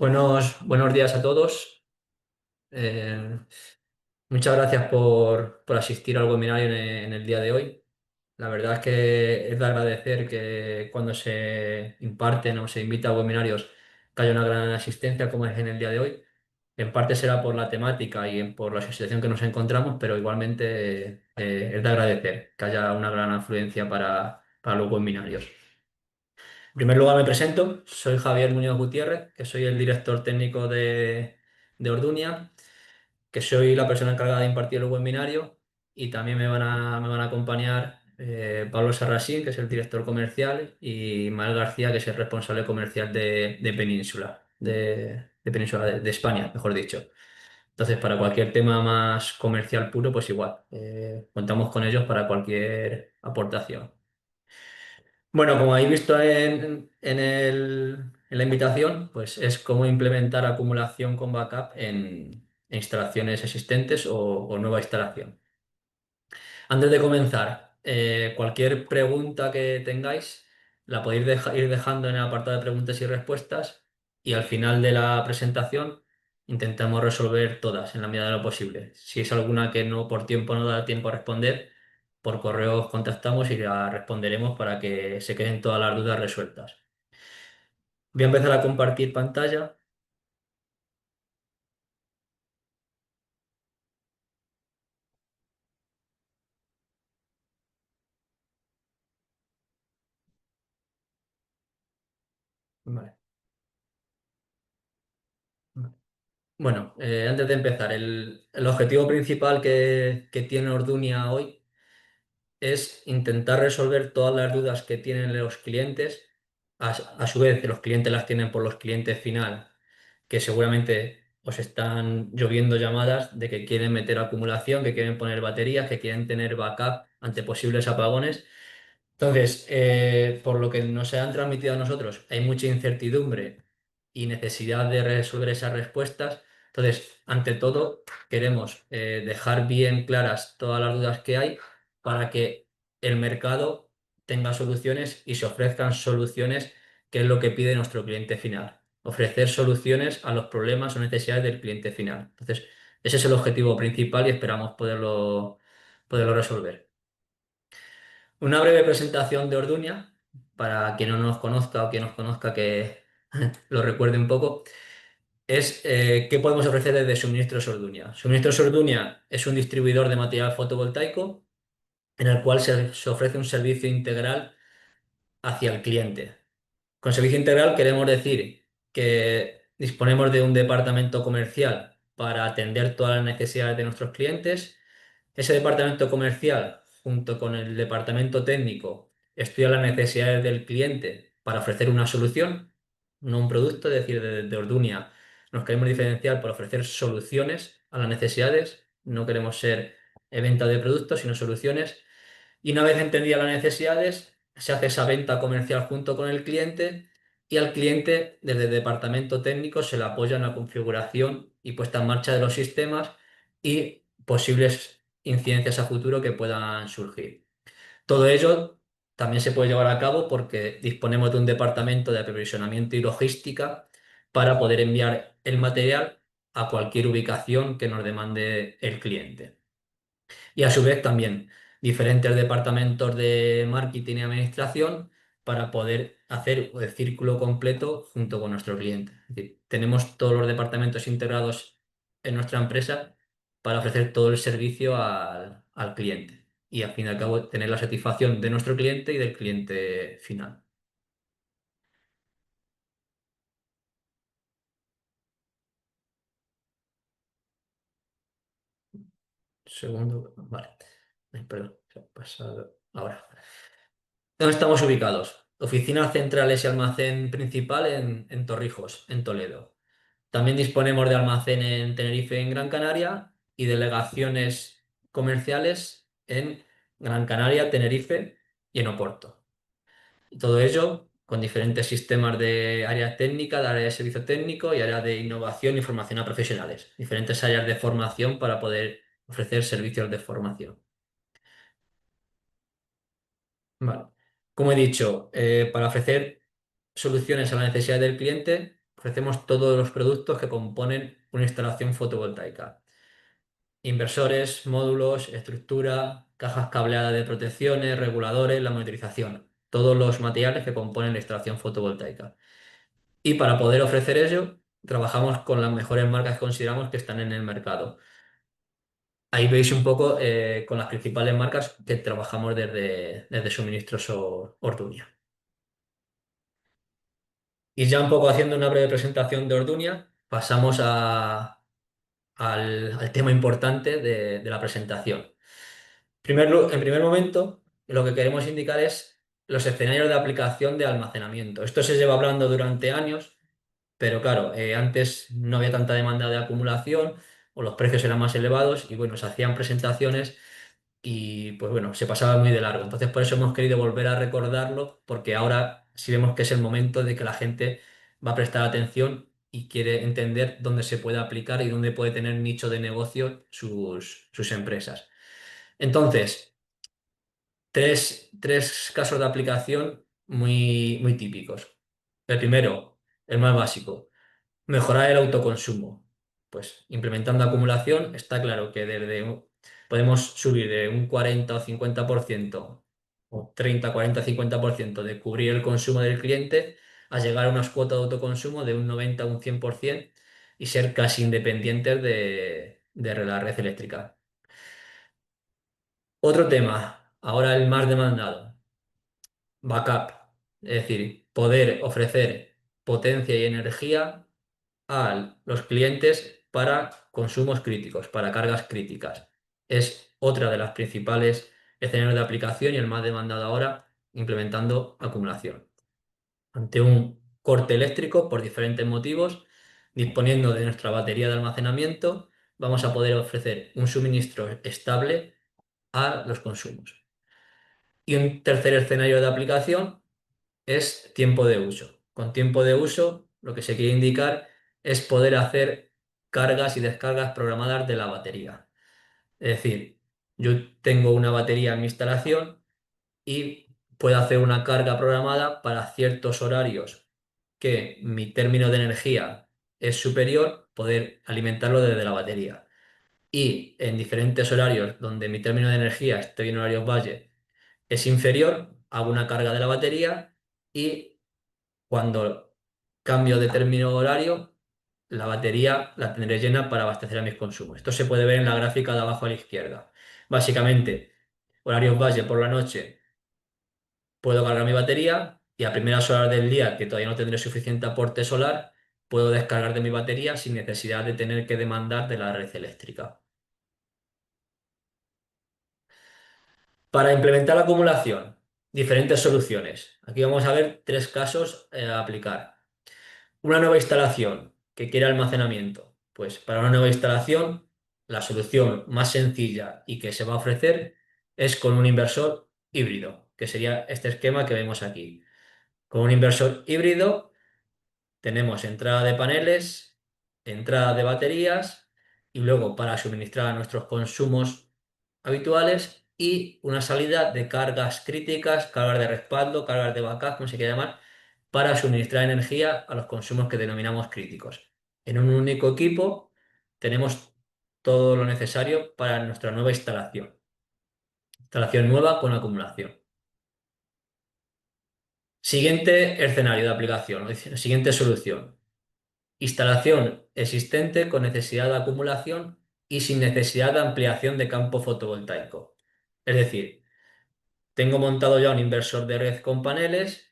Buenos días a todos. Eh, Muchas gracias por asistir al webinario en el día de hoy. La verdad es que es de agradecer que cuando se imparten o se invita a webinarios que haya una gran asistencia como es en el día de hoy. En parte será por la temática y por la situación que nos encontramos, pero igualmente es de agradecer que haya una gran afluencia para los webinarios. En primer lugar me presento, soy Javier Muñoz Gutiérrez, que soy el director técnico de Ordunia, que soy la persona encargada de impartir el webinario y también me van a acompañar Pablo Sarrasín, que es el director comercial, y Mael García, que es el responsable comercial de Península, de Península de España, mejor dicho. Entonces, para cualquier tema más comercial puro, pues igual, contamos con ellos para cualquier aportación. Bueno, como habéis visto en la invitación, pues es cómo implementar acumulación con backup en instalaciones existentes o nueva instalación. Antes de comenzar, cualquier pregunta que tengáis la podéis ir dejando en el apartado de preguntas y respuestas y al final de la presentación intentamos resolver todas en la medida de lo posible. Si es alguna que no por tiempo no da tiempo a responder, por correo os contactamos y la responderemos para que se queden todas las dudas resueltas. Voy a empezar a compartir pantalla. Vale. Bueno, antes de empezar, el objetivo principal que tiene Ordunia hoy es intentar resolver todas las dudas que tienen los clientes. A su vez, los clientes las tienen por los clientes final, que seguramente os están lloviendo llamadas de que quieren meter acumulación, que quieren poner baterías, que quieren tener backup ante posibles apagones. Entonces, por lo que nos han transmitido a nosotros, hay mucha incertidumbre y necesidad de resolver esas respuestas. Entonces, ante todo, queremos dejar bien claras todas las dudas que hay para que el mercado tenga soluciones y se ofrezcan soluciones, que es lo que pide nuestro cliente final. Ofrecer soluciones a los problemas o necesidades del cliente final. Entonces, ese es el objetivo principal y esperamos poderlo resolver. Una breve presentación de Orduña, para quien no nos conozca o quien nos conozca que lo recuerde un poco, es qué podemos ofrecer desde Suministros Orduña. Suministros Orduña es un distribuidor de material fotovoltaico en el cual se ofrece un servicio integral hacia el cliente. Con servicio integral queremos decir que disponemos de un departamento comercial para atender todas las necesidades de nuestros clientes. Ese departamento comercial, junto con el departamento técnico, estudia las necesidades del cliente para ofrecer una solución, no un producto, es decir, de Ordunia. Nos queremos diferenciar por ofrecer soluciones a las necesidades, no queremos ser venta de productos, sino soluciones. Y una vez entendidas las necesidades, se hace esa venta comercial junto con el cliente y al cliente, desde el departamento técnico, se le apoya en la configuración y puesta en marcha de los sistemas y posibles incidencias a futuro que puedan surgir. Todo ello también se puede llevar a cabo porque disponemos de un departamento de aprovisionamiento y logística para poder enviar el material a cualquier ubicación que nos demande el cliente. Y a su vez también diferentes departamentos de marketing y administración para poder hacer el círculo completo junto con nuestro cliente. Es decir, tenemos todos los departamentos integrados en nuestra empresa para ofrecer todo el servicio al cliente y al fin y al cabo tener la satisfacción de nuestro cliente y del cliente final. Segundo, vale. Ay, perdón, se ha pasado. Ahora. ¿Dónde estamos ubicados? Oficinas centrales y almacén principal en Torrijos, en Toledo. También disponemos de almacén en Tenerife, en Gran Canaria, y delegaciones comerciales en Gran Canaria, Tenerife y en Oporto. Y todo ello con diferentes sistemas de área técnica, de área de servicio técnico y área de innovación y formación a profesionales. Diferentes áreas de formación para poder ofrecer servicios de formación. Vale. Como he dicho, para ofrecer soluciones a la necesidad del cliente, ofrecemos todos los productos que componen una instalación fotovoltaica. Inversores, módulos, estructura, cajas cableadas de protecciones, reguladores, la monitorización, todos los materiales que componen la instalación fotovoltaica. Y para poder ofrecer ello, trabajamos con las mejores marcas que consideramos que están en el mercado. Ahí veis un poco con las principales marcas que trabajamos desde Suministros Orduña. Y ya un poco haciendo una breve presentación de Orduña, pasamos al tema importante de la presentación. En primer momento, lo que queremos indicar es los escenarios de aplicación de almacenamiento. Esto se lleva hablando durante años, pero claro, antes no había tanta demanda de acumulación o los precios eran más elevados y bueno, se hacían presentaciones y pues bueno, se pasaba muy de largo. Entonces por eso hemos querido volver a recordarlo, porque ahora sí vemos que es el momento de que la gente va a prestar atención y quiere entender dónde se puede aplicar y dónde puede tener nicho de negocio sus empresas. Entonces, tres casos de aplicación muy típicos. El primero, el más básico. Mejorar el autoconsumo. Pues implementando acumulación, está claro que podemos subir de un 40 o 50% o 30, 40, 50% de cubrir el consumo del cliente a llegar a unas cuotas de autoconsumo de un 90 o un 100% y ser casi independientes de la red eléctrica. Otro tema, ahora el más demandado, backup, es decir, poder ofrecer potencia y energía a los clientes para consumos críticos, para cargas críticas. Es otra de las principales escenarios de aplicación y el más demandado ahora implementando acumulación. Ante un corte eléctrico por diferentes motivos, disponiendo de nuestra batería de almacenamiento, vamos a poder ofrecer un suministro estable a los consumos. Y un tercer escenario de aplicación es tiempo de uso. Con tiempo de uso, lo que se quiere indicar es poder hacer cargas y descargas programadas de la batería. Es decir, yo tengo una batería en mi instalación y puedo hacer una carga programada para ciertos horarios que mi término de energía es superior, poder alimentarlo desde la batería. Y en diferentes horarios donde mi término de energía, estoy en horarios valle, es inferior, hago una carga de la batería y cuando cambio de término horario, la batería la tendré llena para abastecer a mis consumos. Esto se puede ver en la gráfica de abajo a la izquierda. Básicamente, horarios valle por la noche, puedo cargar mi batería y a primeras horas del día, que todavía no tendré suficiente aporte solar, puedo descargar de mi batería sin necesidad de tener que demandar de la red eléctrica. Para implementar la acumulación, diferentes soluciones. Aquí vamos a ver tres casos a aplicar. Una nueva instalación que quiere almacenamiento. Pues para una nueva instalación, la solución más sencilla y que se va a ofrecer es con un inversor híbrido, que sería este esquema que vemos aquí. Con un inversor híbrido tenemos entrada de paneles, entrada de baterías y luego para suministrar a nuestros consumos habituales y una salida de cargas críticas, cargas de respaldo, cargas de backup, como se quiera llamar, para suministrar energía a los consumos que denominamos críticos. En un único equipo tenemos todo lo necesario para nuestra nueva instalación. Instalación nueva con acumulación. Siguiente escenario de aplicación, o siguiente solución. Instalación existente con necesidad de acumulación y sin necesidad de ampliación de campo fotovoltaico. Es decir, tengo montado ya un inversor de red con paneles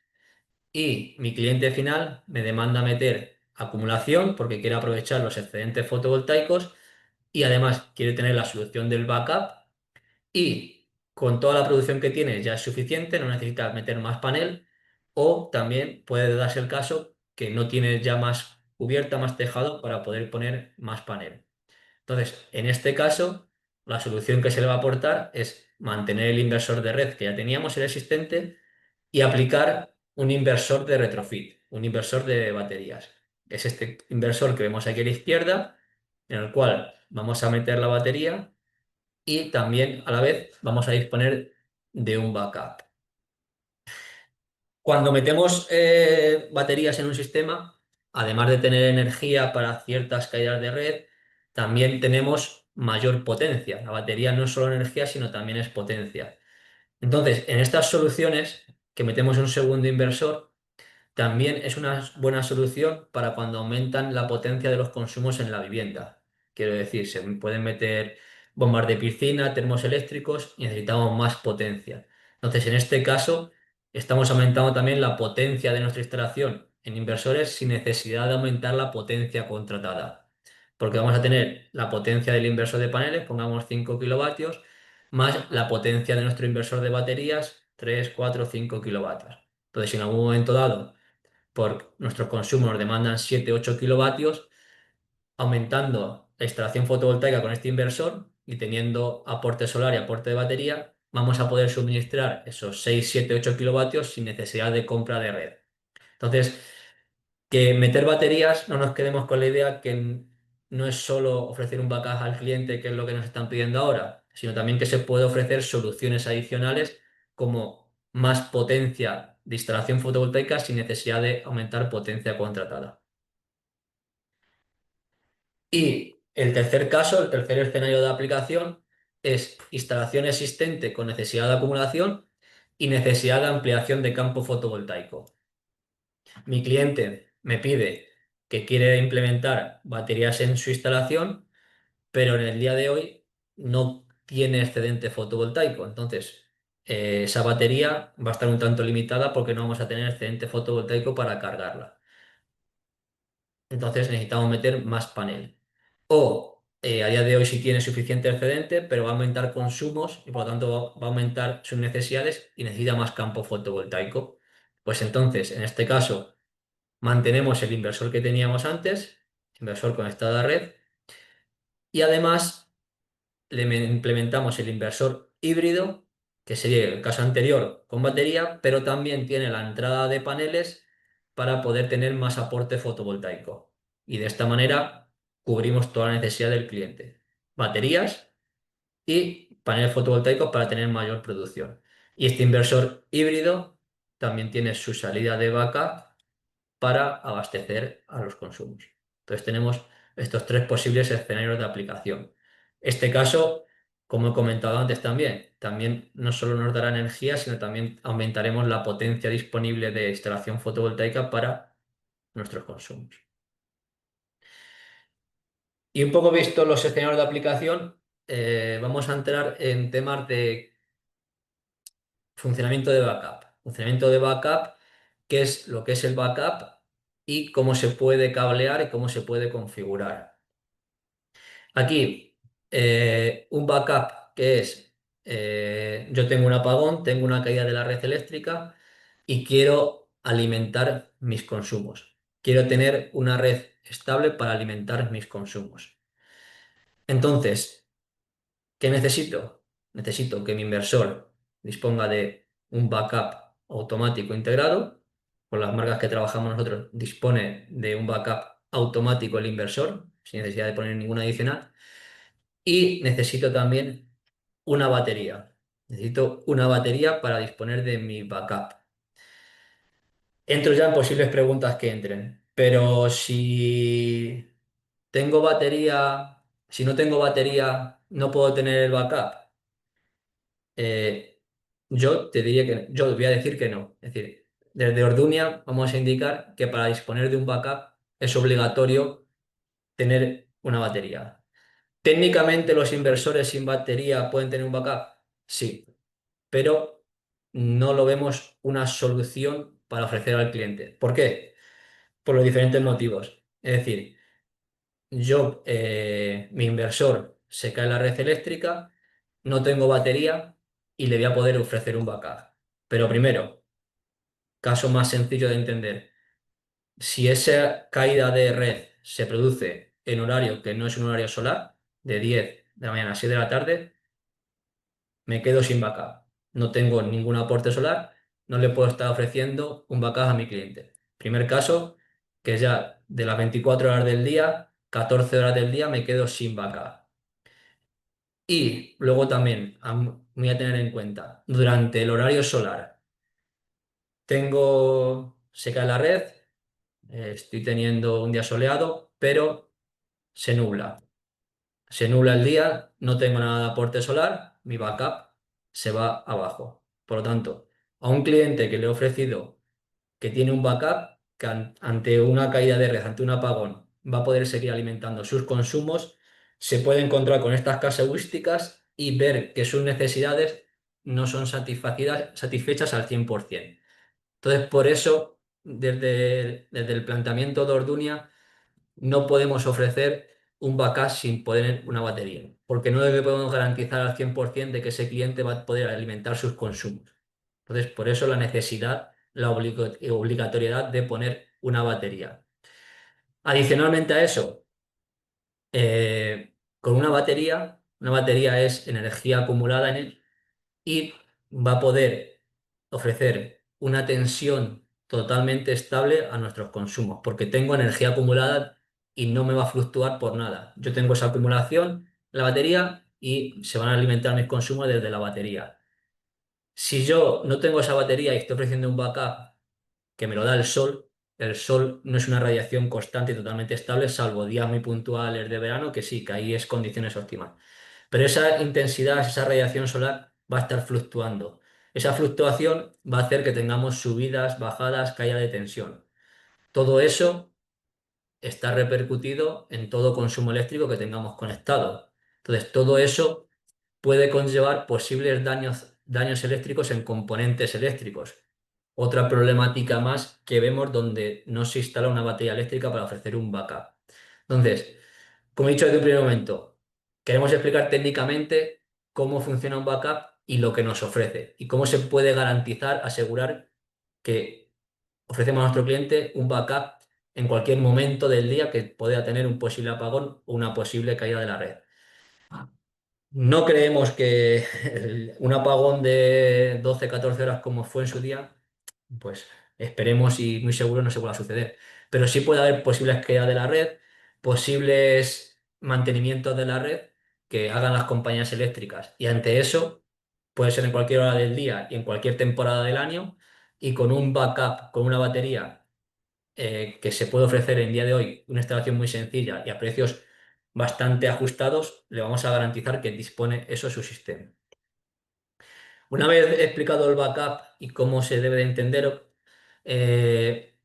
y mi cliente final me demanda meter acumulación porque quiere aprovechar los excedentes fotovoltaicos y además quiere tener la solución del backup y con toda la producción que tiene ya es suficiente, no necesita meter más panel o también puede darse el caso que no tiene ya más cubierta, más tejado para poder poner más panel. Entonces, en este caso, la solución que se le va a aportar es mantener el inversor de red que ya teníamos, el existente, y aplicar un inversor de retrofit, un inversor de baterías. Es este inversor que vemos aquí a la izquierda, en el cual vamos a meter la batería y también a la vez vamos a disponer de un backup. Cuando metemos baterías en un sistema, además de tener energía para ciertas caídas de red, también tenemos mayor potencia. La batería no es solo energía, sino también es potencia. Entonces, en estas soluciones que metemos un segundo inversor, también es una buena solución para cuando aumentan la potencia de los consumos en la vivienda. Quiero decir, se pueden meter bombas de piscina, termos eléctricos y necesitamos más potencia. Entonces, en este caso, estamos aumentando también la potencia de nuestra instalación en inversores sin necesidad de aumentar la potencia contratada. Porque vamos a tener la potencia del inversor de paneles, pongamos 5 kilovatios, más la potencia de nuestro inversor de baterías, 3, 4, 5 kilovatios. Entonces, si en algún momento dado por nuestros consumos nos demandan 7-8 kilovatios, aumentando la instalación fotovoltaica con este inversor y teniendo aporte solar y aporte de batería, vamos a poder suministrar esos 6-7-8 kilovatios sin necesidad de compra de red. Entonces, que meter baterías, no nos quedemos con la idea que no es solo ofrecer un backup al cliente, que es lo que nos están pidiendo ahora, sino también que se puede ofrecer soluciones adicionales como más potencia de instalación fotovoltaica sin necesidad de aumentar potencia contratada. Y el tercer caso, el tercer escenario de aplicación es instalación existente con necesidad de acumulación y necesidad de ampliación de campo fotovoltaico. Mi cliente me pide que quiere implementar baterías en su instalación, pero en el día de hoy no tiene excedente fotovoltaico. Entonces, esa batería va a estar un tanto limitada porque no vamos a tener excedente fotovoltaico para cargarla. Entonces necesitamos meter más panel. O a día de hoy sí tiene suficiente excedente, pero va a aumentar consumos y por lo tanto va a aumentar sus necesidades y necesita más campo fotovoltaico. Pues entonces, en este caso, mantenemos el inversor que teníamos antes, inversor conectado a red, y además implementamos el inversor híbrido, que sería el caso anterior con batería, pero también tiene la entrada de paneles para poder tener más aporte fotovoltaico. Y de esta manera cubrimos toda la necesidad del cliente. Baterías y paneles fotovoltaicos para tener mayor producción. Y este inversor híbrido también tiene su salida de backup para abastecer a los consumos. Entonces tenemos estos tres posibles escenarios de aplicación. Este caso, como he comentado antes también no solo nos dará energía, sino también aumentaremos la potencia disponible de instalación fotovoltaica para nuestros consumos. Y un poco visto los escenarios de aplicación, vamos a entrar en temas de funcionamiento de backup. Funcionamiento de backup, qué es lo que es el backup y cómo se puede cablear y cómo se puede configurar. Aquí, un backup que es, yo tengo un apagón, tengo una caída de la red eléctrica y quiero alimentar mis consumos. Quiero tener una red estable para alimentar mis consumos. Entonces, ¿qué necesito? Necesito que mi inversor disponga de un backup automático integrado. Con las marcas que trabajamos nosotros, dispone de un backup automático el inversor, sin necesidad de poner ninguna adicional. Y necesito también una batería. Necesito una batería para disponer de mi backup. Entro ya en posibles preguntas que entren, pero si tengo batería, si no tengo batería, no puedo tener el backup. Eh, yo te diría que, yo voy a decir que no. Es decir, desde Ordunia vamos a indicar que para disponer de un backup es obligatorio tener una batería. ¿Técnicamente los inversores sin batería pueden tener un backup? Sí, pero no lo vemos una solución para ofrecer al cliente. ¿Por qué? Por los diferentes motivos. Es decir, mi inversor se cae en la red eléctrica, no tengo batería y le voy a poder ofrecer un backup. Pero primero, caso más sencillo de entender, si esa caída de red se produce en horario que no es un horario solar, de 10 de la mañana a 6 de la tarde, me quedo sin backup. No tengo ningún aporte solar, no le puedo estar ofreciendo un backup a mi cliente. Primer caso, que ya de las 24 horas del día, 14 horas del día me quedo sin backup. Y luego también voy a tener en cuenta, durante el horario solar, se cae la red, Estoy teniendo un día soleado, pero se nubla. Se nubla el día, no tengo nada de aporte solar, mi backup se va abajo. Por lo tanto, a un cliente que le he ofrecido que tiene un backup, que ante una caída de red, ante un apagón, va a poder seguir alimentando sus consumos, se puede encontrar con estas casuísticas y ver que sus necesidades no son satisfechas al 100%. Entonces, por eso, desde el planteamiento de Ordunia, no podemos ofrecer un backup sin poner una batería, porque no le podemos garantizar al 100% de que ese cliente va a poder alimentar sus consumos. Entonces, por eso la necesidad, la obligatoriedad de poner una batería. Adicionalmente a eso, con una batería es energía acumulada en él y va a poder ofrecer una tensión totalmente estable a nuestros consumos, porque tengo energía acumulada y no me va a fluctuar por nada. Yo tengo esa acumulación en la batería y se van a alimentar mis consumos desde la batería. Si yo no tengo esa batería y estoy ofreciendo un backup que me lo da el sol no es una radiación constante y totalmente estable, salvo días muy puntuales de verano, que sí, que ahí es condiciones óptimas. Pero esa intensidad, esa radiación solar va a estar fluctuando. Esa fluctuación va a hacer que tengamos subidas, bajadas, caída de tensión. Todo eso está repercutido en todo consumo eléctrico que tengamos conectado. Entonces, todo eso puede conllevar posibles daños eléctricos en componentes eléctricos. Otra problemática más que vemos donde no se instala una batería eléctrica para ofrecer un backup. Entonces, como he dicho desde un primer momento, queremos explicar técnicamente cómo funciona un backup y lo que nos ofrece y cómo se puede garantizar, asegurar que ofrecemos a nuestro cliente un backup en cualquier momento del día que pueda tener un posible apagón o una posible caída de la red. No creemos que un apagón de 12-14 horas como fue en su día, pues esperemos y muy seguro no se vuelva a suceder. Pero sí puede haber posibles caídas de la red, posibles mantenimientos de la red que hagan las compañías eléctricas. Y ante eso, puede ser en cualquier hora del día y en cualquier temporada del año, y con un backup, con una batería que se puede ofrecer en día de hoy, una instalación muy sencilla y a precios bastante ajustados, le vamos a garantizar que dispone eso de su sistema. Una vez explicado el backup y cómo se debe de entender, eh,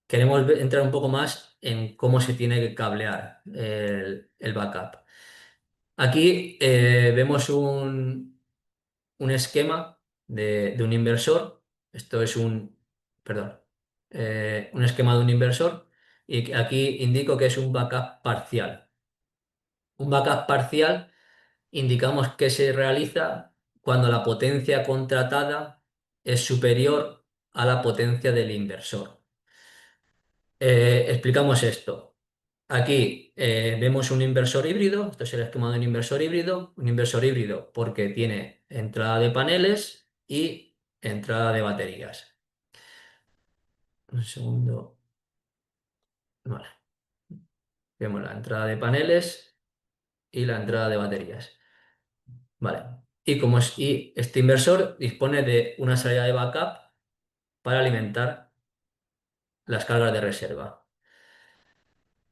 queremos entrar un poco más en cómo se tiene que cablear el backup. Aquí vemos un esquema de un inversor. Esto es perdón, un esquema de un inversor y aquí indico que es un backup parcial. Un backup parcial indicamos que se realiza cuando la potencia contratada es superior a la potencia del inversor. Explicamos esto. Aquí vemos un inversor híbrido, esto es el esquema de un inversor híbrido porque tiene entrada de paneles y entrada de baterías. Un segundo. Vale. Vemos la entrada de paneles y la entrada de baterías. Vale. Y este inversor dispone de una salida de backup para alimentar las cargas de reserva.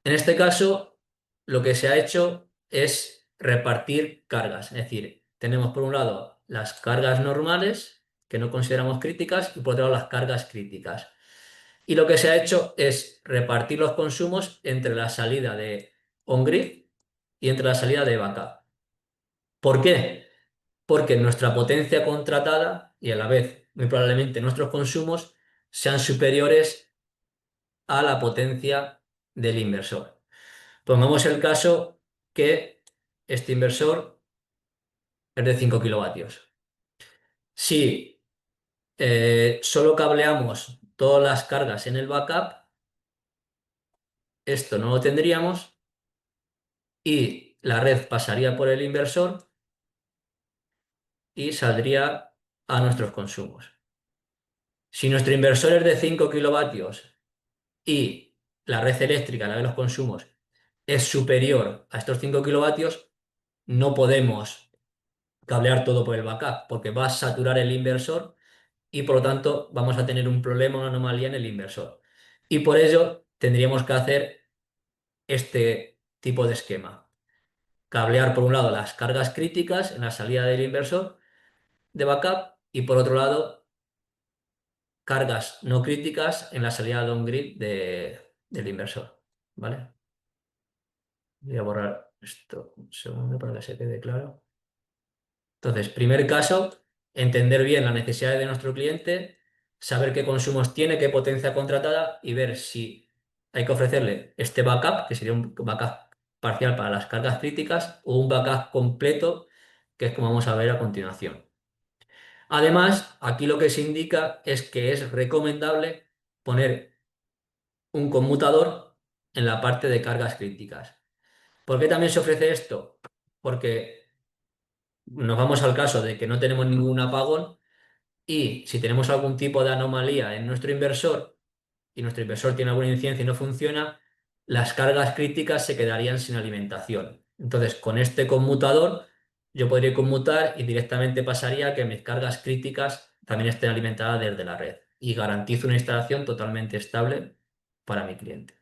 En este caso, lo que se ha hecho es repartir cargas. Es decir, tenemos por un lado las cargas normales, que no consideramos críticas, y por otro lado las cargas críticas. Y lo que se ha hecho es repartir los consumos entre la salida de on-grid y entre la salida de backup. ¿Por qué? Porque nuestra potencia contratada y a la vez, muy probablemente, nuestros consumos sean superiores a la potencia del inversor. Pongamos el caso que este inversor es de 5 kilovatios. Si solo cableamos todas las cargas en el backup, esto no lo tendríamos y la red pasaría por el inversor y saldría a nuestros consumos. Si nuestro inversor es de 5 kilovatios y la red eléctrica, la de los consumos, es superior a estos 5 kilovatios, no podemos cablear todo por el backup porque va a saturar el inversor y por lo tanto vamos a tener un problema, una anomalía en el inversor. Y por ello tendríamos que hacer este tipo de esquema. Cablear por un lado las cargas críticas en la salida del inversor de backup y por otro lado cargas no críticas en la salida de on-grid del inversor. ¿Vale? Voy a borrar esto un segundo para que se quede claro. Entonces, primer caso, entender bien las necesidades de nuestro cliente, saber qué consumos tiene, qué potencia contratada y ver si hay que ofrecerle este backup, que sería un backup parcial para las cargas críticas, o un backup completo, que es como vamos a ver a continuación. Además, aquí lo que se indica es que es recomendable poner un conmutador en la parte de cargas críticas. ¿Por qué también se ofrece esto? Porque nos vamos al caso de que no tenemos ningún apagón y si tenemos algún tipo de anomalía en nuestro inversor y nuestro inversor tiene alguna incidencia y no funciona, las cargas críticas se quedarían sin alimentación. Entonces, con este conmutador, yo podría conmutar y directamente pasaría a que mis cargas críticas también estén alimentadas desde la red y garantizo una instalación totalmente estable para mi cliente.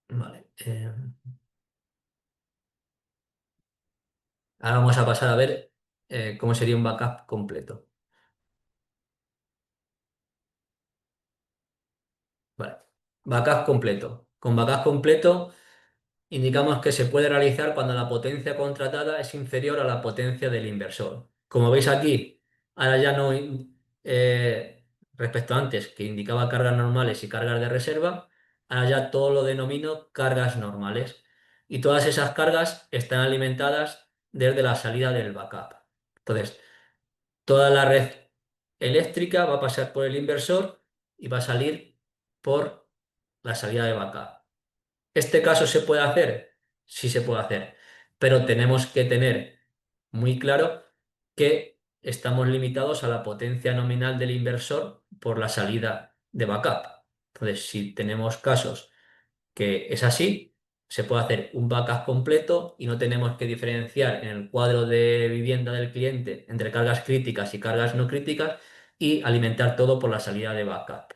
Vale. Ahora vamos a pasar a ver cómo sería un backup completo. Vale. Backup completo. Con backup completo indicamos que se puede realizar cuando la potencia contratada es inferior a la potencia del inversor. Como veis aquí, ahora ya no, respecto a antes, que indicaba cargas normales y cargas de reserva, ahora ya todo lo denomino cargas normales. Y todas esas cargas están alimentadas desde la salida del backup. Entonces, toda la red eléctrica va a pasar por el inversor y va a salir por la salida de backup. ¿Este caso se puede hacer? Sí se puede hacer, pero tenemos que tener muy claro que estamos limitados a la potencia nominal del inversor por la salida de backup. Entonces, si tenemos casos que es así, se puede hacer un backup completo y no tenemos que diferenciar en el cuadro de vivienda del cliente entre cargas críticas y cargas no críticas y alimentar todo por la salida de backup.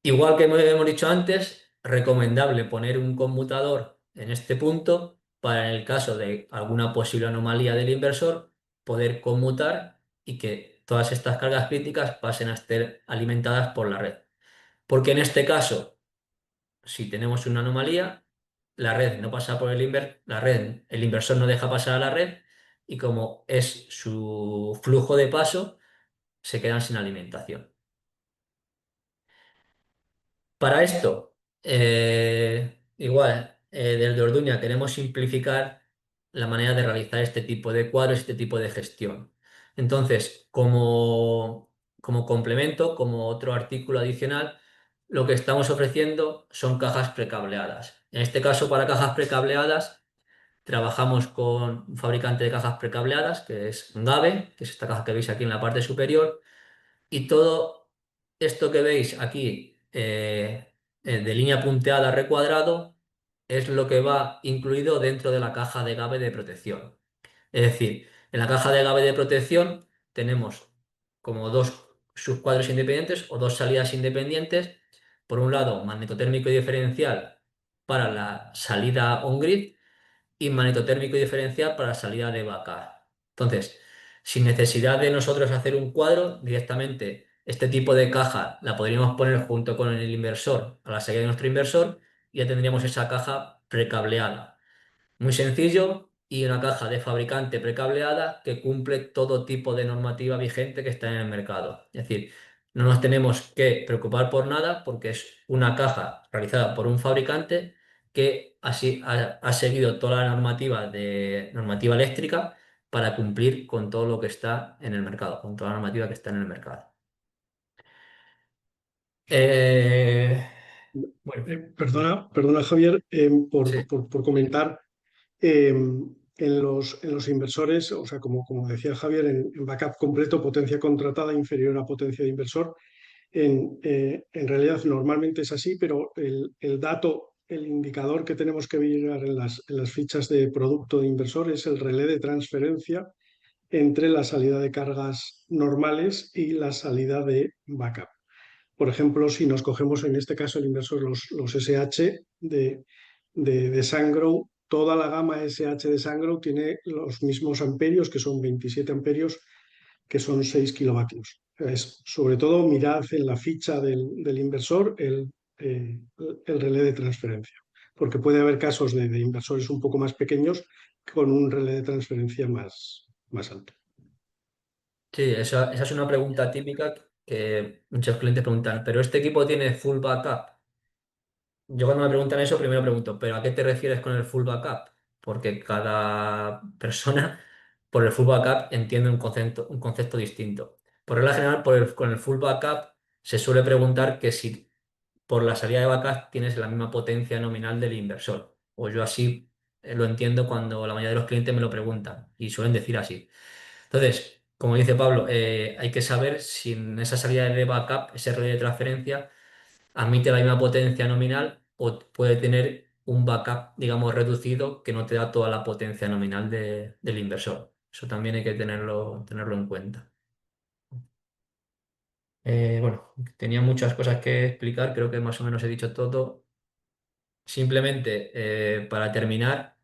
Igual que hemos dicho antes, recomendable poner un conmutador en este punto para en el caso de alguna posible anomalía del inversor poder conmutar y que todas estas cargas críticas pasen a estar alimentadas por la red. Porque en este caso, si tenemos una anomalía, la red no pasa por la red, el inversor no deja pasar a la red y como es su flujo de paso, se quedan sin alimentación. Para esto, igual, desde Orduña queremos simplificar la manera de realizar este tipo de cuadros, este tipo de gestión. Entonces, como complemento, como otro artículo adicional, lo que estamos ofreciendo son cajas precableadas. En este caso, para cajas precableadas, trabajamos con un fabricante de cajas precableadas, que es Ngave, que es esta caja que veis aquí en la parte superior, y todo esto que veis aquí de línea punteada recuadrado es lo que va incluido dentro de la caja de Gave de protección. Es decir, en la caja de Gave de protección tenemos como dos subcuadros independientes o dos salidas independientes. Por un lado, magnetotérmico y diferencial para la salida on-grid y magnetotérmico y diferencial para salida de vaca. Entonces, sin necesidad de nosotros hacer un cuadro, directamente este tipo de caja la podríamos poner junto con el inversor a la salida de nuestro inversor y ya tendríamos esa caja precableada. Muy sencillo y una caja de fabricante precableada que cumple todo tipo de normativa vigente que está en el mercado. Es decir, no nos tenemos que preocupar por nada porque es una caja realizada por un fabricante que así ha seguido toda la normativa de normativa eléctrica para cumplir con todo lo que está en el mercado, con toda la normativa que está en el mercado. Eh, bueno, Perdona, Javier, sí. por comentar, en los inversores, o sea, como decía Javier, en backup completo, potencia contratada inferior a potencia de inversor. En realidad normalmente es así, pero el dato, el indicador que tenemos que mirar en las fichas de producto de inversor es el relé de transferencia entre la salida de cargas normales y la salida de backup. Por ejemplo, si nos cogemos en este caso el inversor, los SH de Sungrow, toda la gama SH de Sungrow tiene los mismos amperios, que son 27 amperios, que son 6 kilovatios. Es, sobre todo, mirad en la ficha del inversor eh, el relé de transferencia, porque puede haber casos de inversores un poco más pequeños con un relé de transferencia más alto. Sí, esa es una pregunta típica que muchos clientes preguntan, ¿pero este equipo tiene full backup? Yo cuando me preguntan eso, primero pregunto, ¿pero a qué te refieres con el full backup? Porque cada persona por el full backup entiende un concepto distinto. Por regla general, con el full backup se suele preguntar que si por la salida de backup tienes la misma potencia nominal del inversor. O yo así lo entiendo cuando la mayoría de los clientes me lo preguntan y suelen decir así. Entonces, como dice Pablo, hay que saber si en esa salida de backup, ese relé de transferencia, admite la misma potencia nominal o puede tener un backup, digamos, reducido que no te da toda la potencia nominal del inversor. Eso también hay que tenerlo en cuenta. Bueno, tenía muchas cosas que explicar, creo que más o menos he dicho todo. Simplemente, para terminar,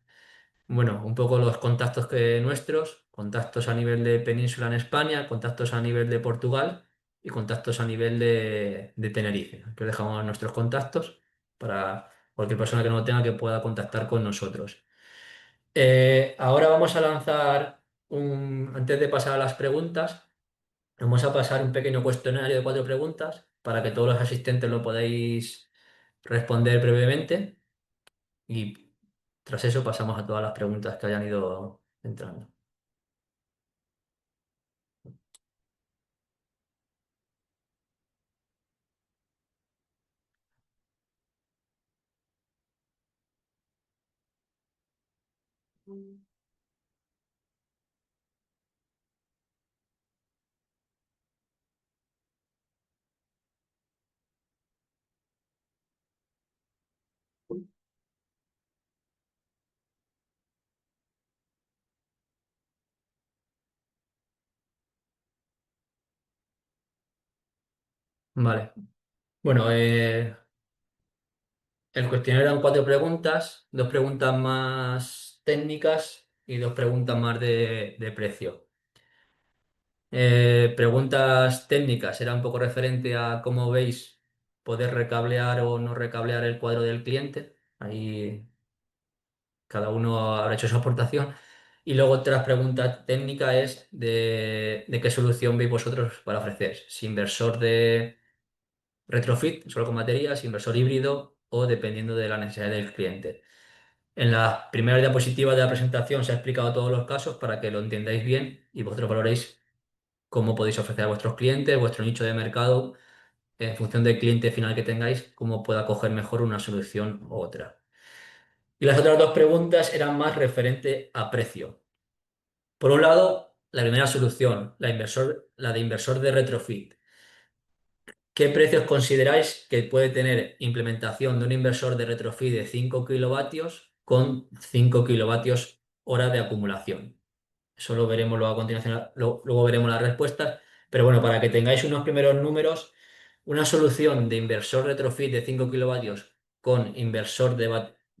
bueno, un poco los contactos nuestros, contactos a nivel de península en España, contactos a nivel de Portugal y contactos a nivel de Tenerife. Aquí os dejamos nuestros contactos para cualquier persona que no lo tenga que pueda contactar con nosotros. Ahora vamos a lanzar antes de pasar a las preguntas, vamos a pasar un pequeño cuestionario de 4 preguntas para que todos los asistentes lo podáis responder brevemente. Y tras eso pasamos a todas las preguntas que hayan ido entrando. Vale. Bueno, el cuestionario eran 4 preguntas, 2 preguntas más técnicas y 2 preguntas más de precio. Preguntas técnicas, era un poco referente a cómo veis poder recablear o no recablear el cuadro del cliente. Ahí cada uno habrá hecho su aportación. Y luego otras preguntas técnicas es de qué solución veis vosotros para ofrecer. Si inversor de retrofit, solo con baterías, inversor híbrido o dependiendo de la necesidad del cliente. En la primera diapositiva de la presentación se ha explicado todos los casos para que lo entendáis bien y vosotros valoréis cómo podéis ofrecer a vuestros clientes, vuestro nicho de mercado, en función del cliente final que tengáis, cómo pueda coger mejor una solución u otra. Y las otras 2 preguntas eran más referente a precio. Por un lado, la primera solución, la de inversor de retrofit. ¿Qué precios consideráis que puede tener implementación de un inversor de retrofit de 5 kilovatios con 5 kilovatios hora de acumulación? Eso lo veremos luego a continuación, luego veremos las respuestas. Pero bueno, para que tengáis unos primeros números, una solución de inversor retrofit de 5 kilovatios con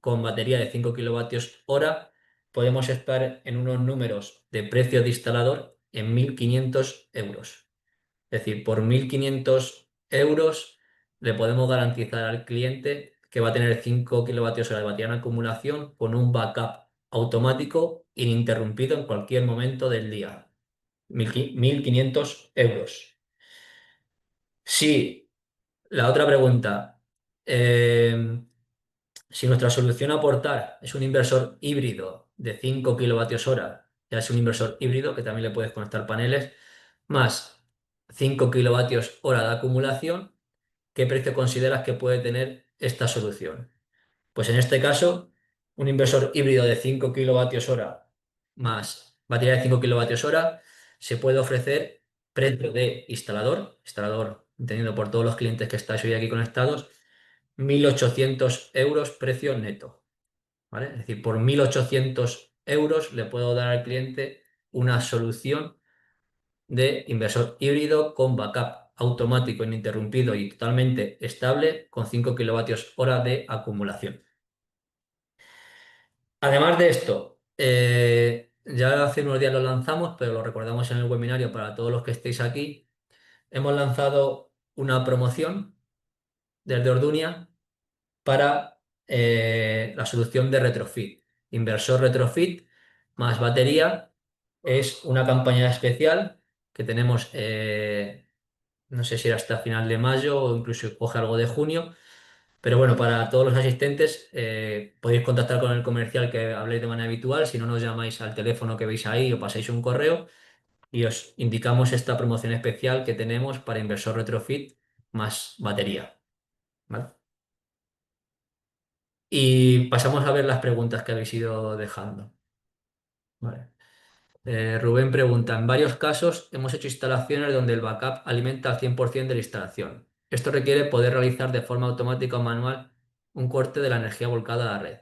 con batería de 5 kilovatios hora, podemos estar en unos números de precio de instalador en 1.500 euros. Es decir, por 1.500 euros le podemos garantizar al cliente que va a tener 5 kilovatios hora de batería en acumulación con un backup automático ininterrumpido en cualquier momento del día. 1.500 euros. Si la otra pregunta, eh, si nuestra solución a aportar es un inversor híbrido de 5 kilovatios hora, ya es un inversor híbrido que también le puedes conectar paneles, más 5 kilovatios hora de acumulación, ¿qué precio consideras que puede tener esta solución? Pues en este caso, un inversor híbrido de 5 kilovatios hora más batería de 5 kilovatios hora se puede ofrecer precio de instalador, entendido por todos los clientes que estáis hoy aquí conectados, 1.800 euros precio neto, ¿vale? Es decir, por 1.800 euros le puedo dar al cliente una solución de inversor híbrido con backup automático, ininterrumpido y totalmente estable con 5 kilovatios hora de acumulación. Además de esto, ya hace unos días lo lanzamos, pero lo recordamos en el webinario para todos los que estéis aquí. Hemos lanzado una promoción desde Ordunia para la solución de retrofit. Inversor retrofit más batería es una campaña especial que tenemos, no sé si era hasta final de mayo o incluso coge algo de junio, pero bueno, para todos los asistentes podéis contactar con el comercial que habléis de manera habitual, si no nos llamáis al teléfono que veis ahí o pasáis un correo y os indicamos esta promoción especial que tenemos para inversor retrofit más batería. ¿Vale? Y pasamos a ver las preguntas que habéis ido dejando. Vale. Rubén pregunta, en varios casos hemos hecho instalaciones donde el backup alimenta al 100% de la instalación. Esto requiere poder realizar de forma automática o manual un corte de la energía volcada a la red.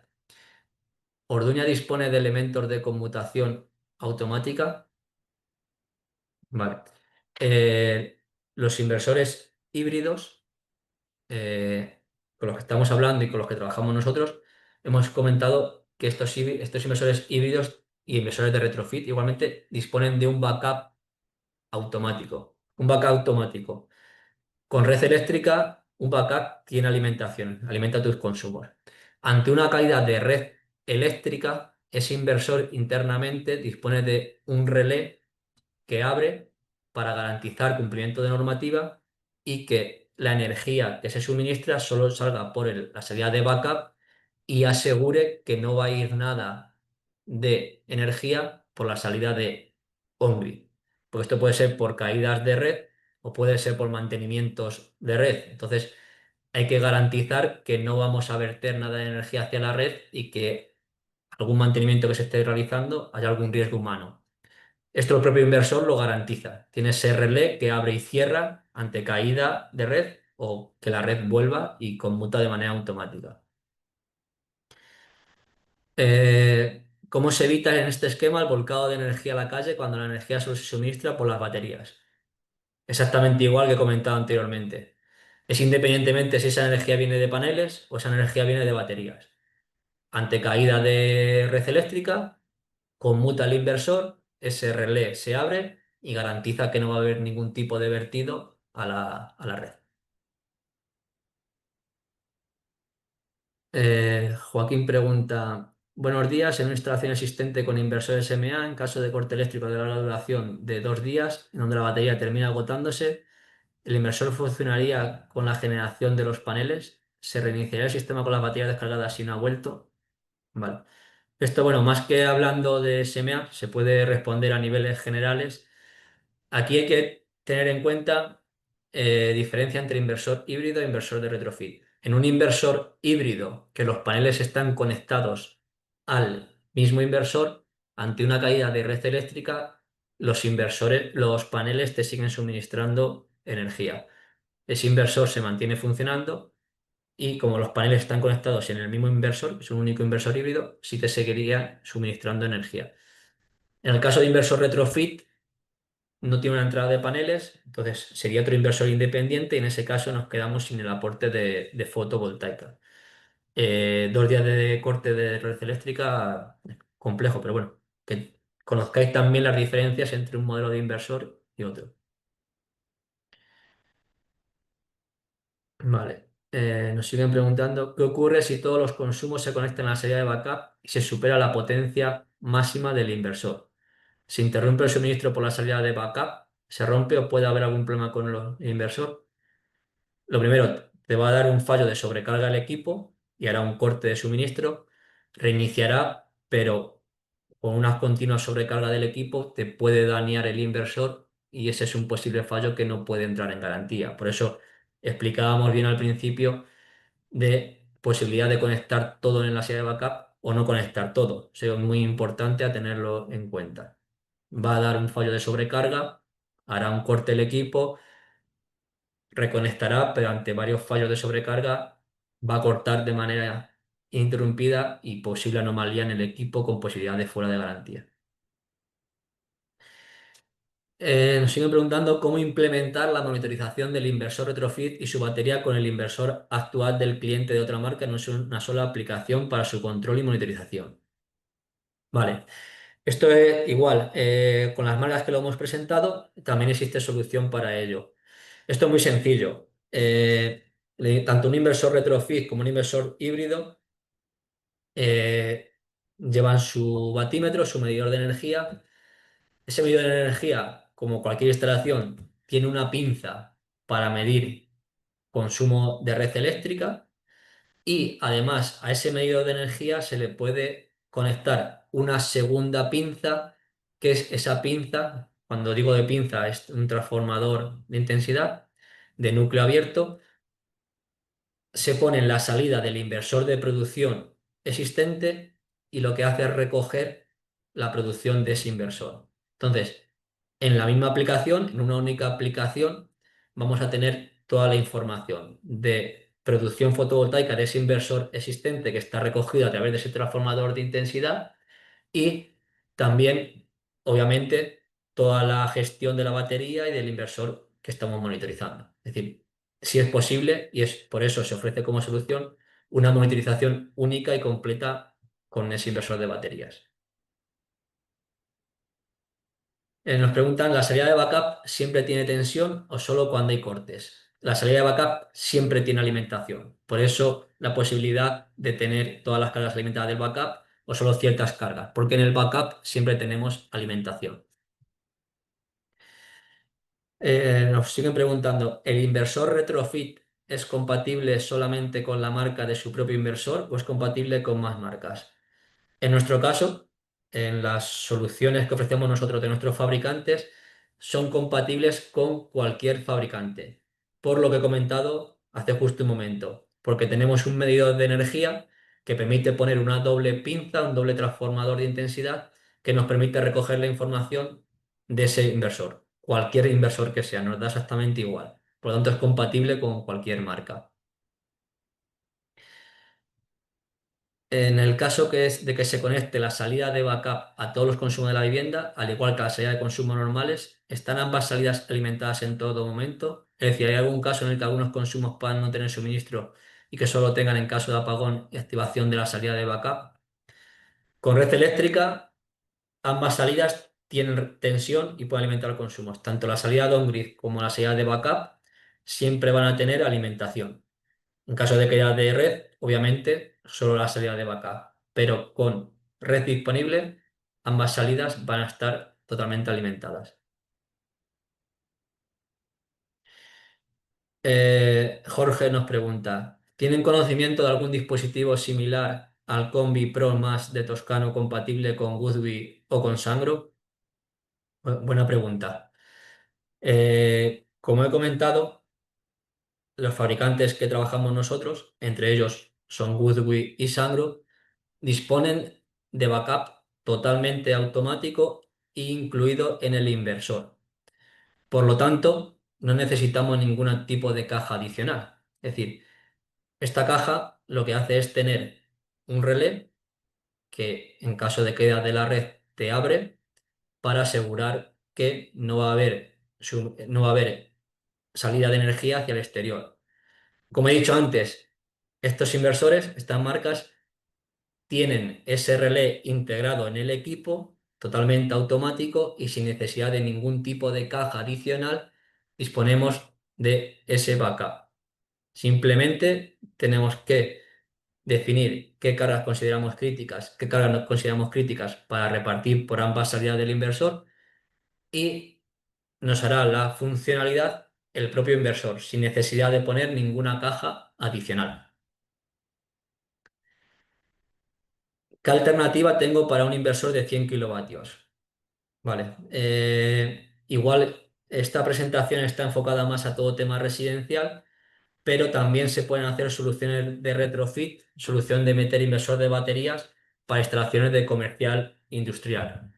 ¿Orduña dispone de elementos de conmutación automática? Vale. Los inversores híbridos con los que estamos hablando y con los que trabajamos nosotros, hemos comentado que estos inversores híbridos y inversores de retrofit igualmente disponen de un backup automático. Un backup automático. Con red eléctrica, un backup tiene alimentación, alimenta tus consumos. Ante una caída de red eléctrica, ese inversor internamente dispone de un relé que abre para garantizar cumplimiento de normativa y que la energía que se suministra solo salga por la salida de backup y asegure que no va a ir nada de energía por la salida de on-grid. Porque esto puede ser por caídas de red o puede ser por mantenimientos de red. Entonces, hay que garantizar que no vamos a verter nada de energía hacia la red y que algún mantenimiento que se esté realizando haya algún riesgo humano. Esto el propio inversor lo garantiza. Tiene ese relé que abre y cierra ante caída de red o que la red vuelva y conmuta de manera automática. ¿Cómo se evita en este esquema el volcado de energía a la calle cuando la energía solo se suministra por las baterías? Exactamente igual que he comentado anteriormente. Es independientemente si esa energía viene de paneles o esa energía viene de baterías. Ante caída de red eléctrica, conmuta el inversor, ese relé se abre y garantiza que no va a haber ningún tipo de vertido a la red. Joaquín pregunta, buenos días, en una instalación existente con inversor SMA, en caso de corte eléctrico de larga duración de 2 días, en donde la batería termina agotándose, ¿el inversor funcionaría con la generación de los paneles? ¿Se reiniciaría el sistema con las baterías descargadas si no ha vuelto? Vale. Esto, bueno, más que hablando de SMA, se puede responder a niveles generales. Aquí hay que tener en cuenta diferencia entre inversor híbrido e inversor de retrofit. En un inversor híbrido, que los paneles están conectados al mismo inversor, ante una caída de red eléctrica, los paneles te siguen suministrando energía. Ese inversor se mantiene funcionando y como los paneles están conectados en el mismo inversor, que es un único inversor híbrido, sí te seguiría suministrando energía. En el caso de inversor retrofit, no tiene una entrada de paneles, entonces sería otro inversor independiente y en ese caso nos quedamos sin el aporte de fotovoltaica. 2 días de corte de red eléctrica, complejo, pero bueno, que conozcáis también las diferencias entre un modelo de inversor y otro. Vale. Nos siguen preguntando, ¿qué ocurre si todos los consumos se conectan a la salida de backup y se supera la potencia máxima del inversor? ¿Se interrumpe el suministro por la salida de backup? ¿Se rompe o puede haber algún problema con el inversor? Lo primero, te va a dar un fallo de sobrecarga del equipo y hará un corte de suministro, reiniciará, pero con una continua sobrecarga del equipo te puede dañar el inversor y ese es un posible fallo que no puede entrar en garantía. Por eso explicábamos bien al principio de posibilidad de conectar todo en la silla de backup o no conectar todo. Eso es muy importante a tenerlo en cuenta. Va a dar un fallo de sobrecarga, hará un corte del equipo, reconectará, pero ante varios fallos de sobrecarga va a cortar de manera interrumpida y posible anomalía en el equipo con posibilidad de fuera de garantía. Nos siguen preguntando cómo implementar la monitorización del inversor retrofit y su batería con el inversor actual del cliente de otra marca en una sola aplicación para su control y monitorización. Vale, esto es igual. Con las marcas que lo hemos presentado, también existe solución para ello. Esto es muy sencillo. Tanto un inversor retrofit como un inversor híbrido eh, llevan su batímetro, su medidor de energía. Ese medidor de energía, como cualquier instalación, tiene una pinza para medir consumo de red eléctrica y además a ese medidor de energía se le puede conectar una segunda pinza, que es esa pinza, cuando digo de pinza es un transformador de intensidad de núcleo abierto, se pone en la salida del inversor de producción existente y lo que hace es recoger la producción de ese inversor. Entonces, en la misma aplicación, en una única aplicación, vamos a tener toda la información de producción fotovoltaica de ese inversor existente que está recogido a través de ese transformador de intensidad y también, obviamente, toda la gestión de la batería y del inversor que estamos monitorizando. Es decir, si es posible, y es por eso se ofrece como solución una monitorización única y completa con ese inversor de baterías. Nos preguntan, ¿la salida de backup siempre tiene tensión o solo cuando hay cortes? La salida de backup siempre tiene alimentación. Por eso la posibilidad de tener todas las cargas alimentadas del backup o solo ciertas cargas, porque en el backup siempre tenemos alimentación. Nos siguen preguntando, ¿el inversor retrofit es compatible solamente con la marca de su propio inversor o es compatible con más marcas? En nuestro caso, en las soluciones que ofrecemos nosotros de nuestros fabricantes, son compatibles con cualquier fabricante, por lo que he comentado hace justo un momento, porque tenemos un medidor de energía que permite poner una doble pinza, un doble transformador de intensidad, que nos permite recoger la información de ese inversor, cualquier inversor que sea, nos da exactamente igual. Por lo tanto, es compatible con cualquier marca. En el caso que es de que se conecte la salida de backup a todos los consumos de la vivienda, al igual que la salida de consumo normales, ¿están ambas salidas alimentadas en todo momento? Es decir, ¿hay algún caso en el que algunos consumos puedan no tener suministro y que solo tengan en caso de apagón y activación de la salida de backup? Con red eléctrica, ambas salidas tienen tensión y pueden alimentar consumos. Tanto la salida de on-grid como la salida de backup siempre van a tener alimentación. En caso de caída de red, obviamente, solo la salida de backup, pero con red disponible, ambas salidas van a estar totalmente alimentadas. Jorge nos pregunta, ¿tienen conocimiento de algún dispositivo similar al Combi Pro Más de Toscano compatible con Woodby o con Sangro? Buena pregunta. Como he comentado, los fabricantes que trabajamos nosotros, entre ellos son Woodby y Sangro, disponen de backup totalmente automático e incluido en el inversor. Por lo tanto, no necesitamos ningún tipo de caja adicional. Es decir, esta caja lo que hace es tener un relé que en caso de queda de la red te abre para asegurar que no va a haber salida de energía hacia el exterior. Como he dicho antes, estos inversores, estas marcas, tienen ese relé integrado en el equipo, totalmente automático y sin necesidad de ningún tipo de caja adicional, disponemos de ese backup. Simplemente tenemos que definir qué cargas consideramos críticas, qué cargas no consideramos críticas para repartir por ambas salidas del inversor y nos hará la funcionalidad el propio inversor, sin necesidad de poner ninguna caja adicional. ¿Qué alternativa tengo para un inversor de 100 kilovatios? Vale. Igual esta presentación está enfocada más a todo tema residencial, pero también se pueden hacer soluciones de retrofit, solución de meter inversor de baterías para instalaciones de comercial industrial.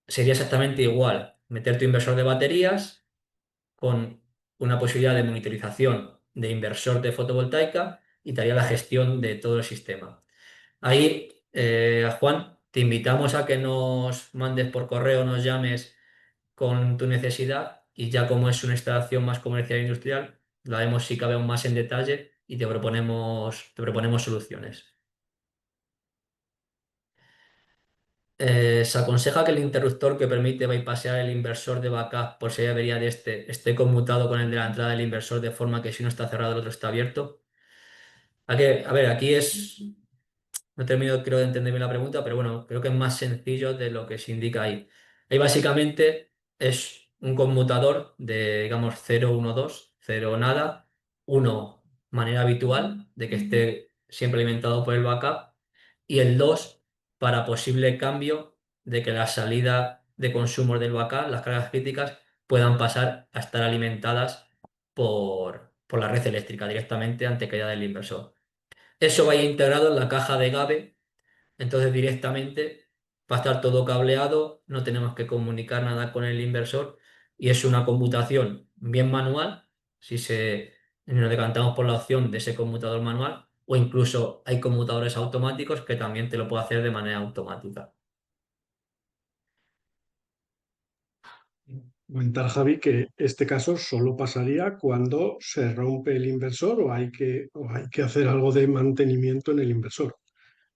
Sería exactamente igual, meter tu inversor de baterías con una posibilidad de monitorización de inversor de fotovoltaica y te haría la gestión de todo el sistema. Ahí, Juan, te invitamos a que nos mandes por correo, nos llames con tu necesidad y ya como es una instalación más comercial e industrial, la vemos si cabe aún más en detalle y te proponemos soluciones. Se aconseja que el interruptor que permite bypassear el inversor de backup por si hay avería de este esté conmutado con el de la entrada del inversor de forma que si uno está cerrado el otro está abierto. A ver, aquí es. No termino, creo, de entender bien la pregunta, pero bueno, creo que es más sencillo de lo que se indica ahí. Ahí básicamente es un conmutador de, digamos, 0, 1, 2, 0 nada, 1 manera habitual de que esté siempre alimentado por el backup y el 2 para posible cambio de que la salida de consumo del backup, las cargas críticas, puedan pasar a estar alimentadas por la red eléctrica directamente ante caída del inversor. Eso vaya integrado en la caja de Gabe, entonces directamente va a estar todo cableado, no tenemos que comunicar nada con el inversor y es una conmutación bien manual, si nos decantamos por la opción de ese conmutador manual, o incluso hay conmutadores automáticos que también te lo puedo hacer de manera automática. Comentar, Javi, que este caso solo pasaría cuando se rompe el inversor o hay que hacer algo de mantenimiento en el inversor.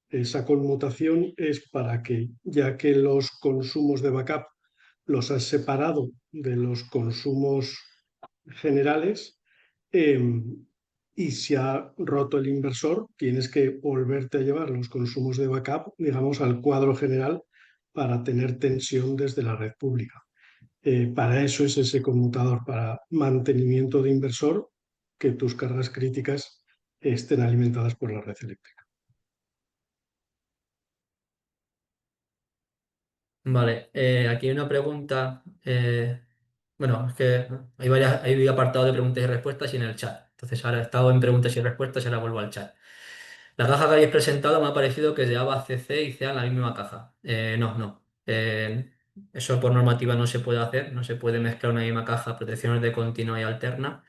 Esa conmutación es para que, ya que los consumos de backup los has separado de los consumos generales, eh, y se ha roto el inversor, tienes que volverte a llevar los consumos de backup, digamos, al cuadro general para tener tensión desde la red pública. Para eso es ese conmutador, para mantenimiento de inversor, que tus cargas críticas estén alimentadas por la red eléctrica. Vale, aquí hay una pregunta. Bueno, es que hay apartado de preguntas y respuestas y en el chat. Entonces ahora he estado en preguntas y respuestas y ahora vuelvo al chat. La caja que habéis presentado me ha parecido que es de ABA, CC y CA en la misma caja. No, no. Eso por normativa no se puede hacer, no se puede mezclar una misma caja, protecciones de continua y alterna.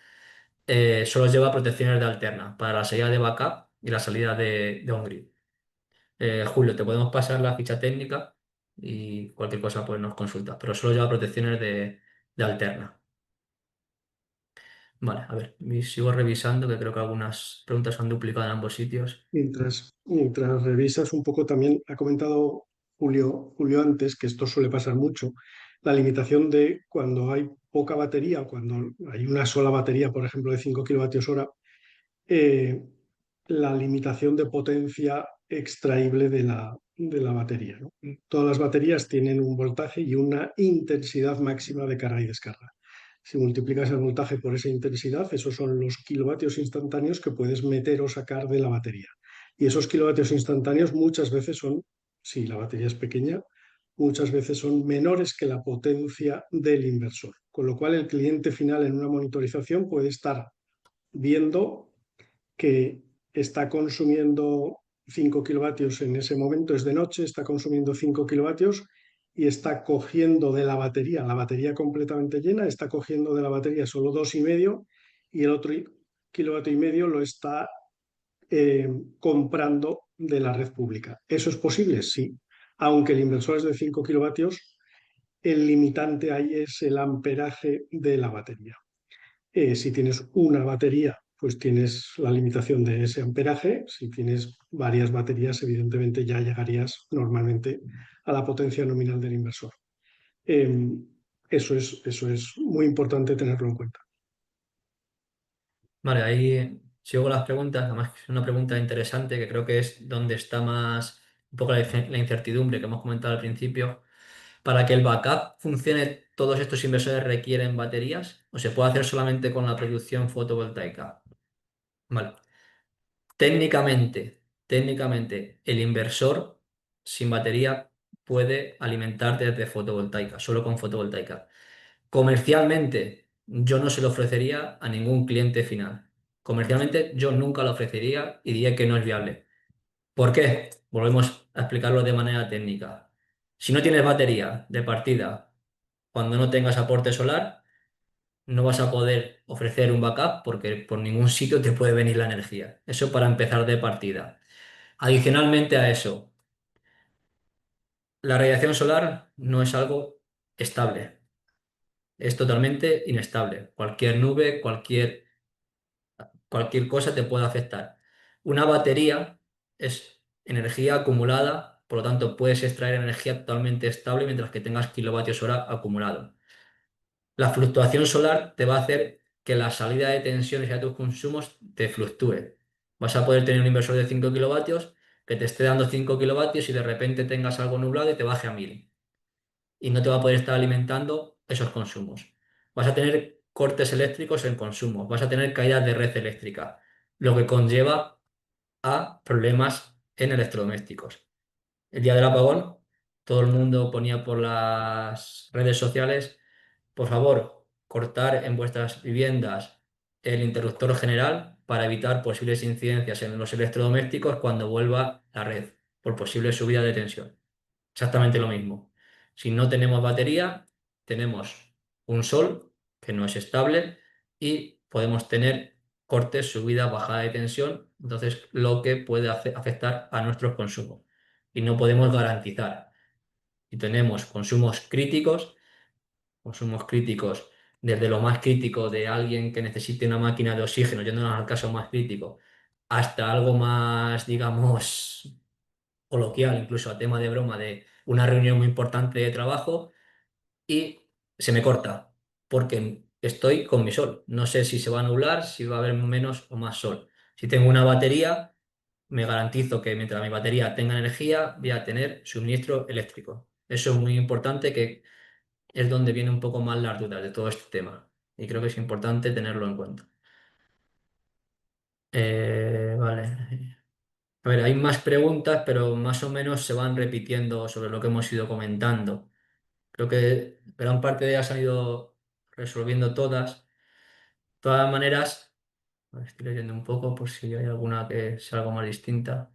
Solo lleva protecciones de alterna para la salida de backup y la salida de on-grid. Julio, te podemos pasar la ficha técnica y cualquier cosa pues nos consultas, pero solo lleva protecciones de alterna. Vale, a ver, y sigo revisando que creo que algunas preguntas han duplicado en ambos sitios. Mientras revisas un poco, también ha comentado Julio antes, que esto suele pasar mucho, la limitación de cuando hay poca batería, cuando hay una sola batería, por ejemplo, de 5 kilovatios hora, eh, la limitación de potencia extraíble de la batería, ¿no? Todas las baterías tienen un voltaje y una intensidad máxima de carga y descarga. Si multiplicas el voltaje por esa intensidad, esos son los kilovatios instantáneos que puedes meter o sacar de la batería. Y esos kilovatios instantáneos muchas veces son, si la batería es pequeña, muchas veces son menores que la potencia del inversor. Con lo cual el cliente final en una monitorización puede estar viendo que está consumiendo 5 kilovatios en ese momento, es de noche, está consumiendo 5 kilovatios y está cogiendo de la batería completamente llena, está cogiendo de la batería solo 2,5 y el otro kilovatio y medio lo está eh, comprando de la red pública. ¿Eso es posible? Sí. Aunque el inversor es de 5 kilovatios, el limitante ahí es el amperaje de la batería. Si tienes una batería, pues tienes la limitación de ese amperaje. Si tienes varias baterías, evidentemente ya llegarías normalmente a la potencia nominal del inversor. Eh, eso es muy importante tenerlo en cuenta. Vale, ahí sigo con las preguntas, además que es una pregunta interesante que creo que es donde está más un poco la incertidumbre que hemos comentado al principio. Para que el backup funcione, ¿todos estos inversores requieren baterías o se puede hacer solamente con la producción fotovoltaica? Vale. Técnicamente, el inversor sin batería puede alimentar desde fotovoltaica, solo con fotovoltaica. Comercialmente, yo no se lo ofrecería a ningún cliente final. Comercialmente, yo nunca lo ofrecería y diría que no es viable. ¿Por qué? Volvemos a explicarlo de manera técnica. Si no tienes batería de partida, cuando no tengas aporte solar, no vas a poder ofrecer un backup porque por ningún sitio te puede venir la energía. Eso para empezar de partida. Adicionalmente a eso, la radiación solar no es algo estable. es totalmente inestable. Cualquier nube, cualquier cosa te puede afectar. Una batería es energía acumulada, por lo tanto puedes extraer energía totalmente estable mientras que tengas kilovatios hora acumulado. La fluctuación solar te va a hacer que la salida de tensiones a tus consumos te fluctúe. Vas a poder tener un inversor de 5 kilovatios que te esté dando 5 kilovatios y de repente tengas algo nublado y te baje a 1000 y no te va a poder estar alimentando esos consumos. Vas a tener cortes eléctricos en consumo, vas a tener caídas de red eléctrica, lo que conlleva a problemas en electrodomésticos. El día del apagón, todo el mundo ponía por las redes sociales, por favor, cortar en vuestras viviendas el interruptor general para evitar posibles incidencias en los electrodomésticos cuando vuelva la red, por posible subida de tensión. Exactamente lo mismo. Si no tenemos batería, tenemos un sol que no es estable y podemos tener cortes, subida, bajada de tensión, entonces lo que puede afectar a nuestros consumos. Y no podemos garantizar. Y tenemos consumos críticos, desde lo más crítico de alguien que necesite una máquina de oxígeno, yéndonos al caso más crítico, hasta algo más, digamos, coloquial, incluso a tema de broma, de una reunión muy importante de trabajo y se me corta porque estoy con mi sol. No sé si se va a nublar, si va a haber menos o más sol. Si tengo una batería, me garantizo que mientras mi batería tenga energía, voy a tener suministro eléctrico. Eso es muy importante, que es donde viene un poco más las dudas de todo este tema. Y creo que es importante tenerlo en cuenta. Vale. A ver, hay más preguntas, pero más o menos se van repitiendo sobre lo que hemos ido comentando. Creo que gran parte de ellas han ido resolviendo todas. De todas maneras, a ver, estoy leyendo un poco por si hay alguna que sea algo más distinta.